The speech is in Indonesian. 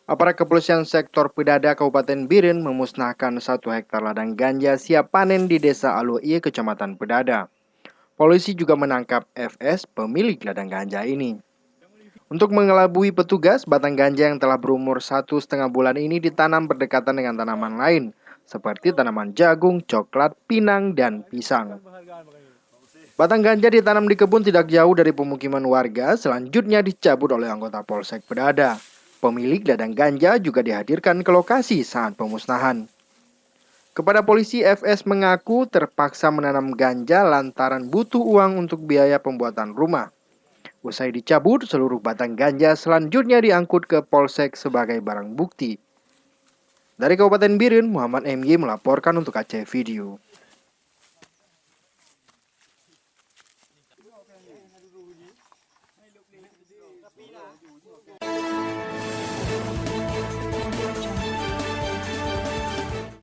Aparat kepolisian sektor Pedada Kabupaten Biren memusnahkan 1 hektar ladang ganja siap panen di Desa Aluie, Kecamatan Pedada. Polisi juga menangkap FS, pemilik ladang ganja ini. Untuk mengelabui petugas, batang ganja yang telah berumur 1,5 bulan ini ditanam berdekatan dengan tanaman lain, seperti tanaman jagung, coklat, pinang, dan pisang. Batang ganja ditanam di kebun tidak jauh dari pemukiman warga, selanjutnya dicabut oleh anggota Polsek Pedada. Pemilik ladang ganja juga dihadirkan ke lokasi saat pemusnahan. Kepada polisi, FS mengaku terpaksa menanam ganja lantaran butuh uang untuk biaya pembuatan rumah. Usai dicabut, seluruh batang ganja selanjutnya diangkut ke Polsek sebagai barang bukti. Dari Kabupaten Biren, Muhammad MY melaporkan untuk Aceh Video.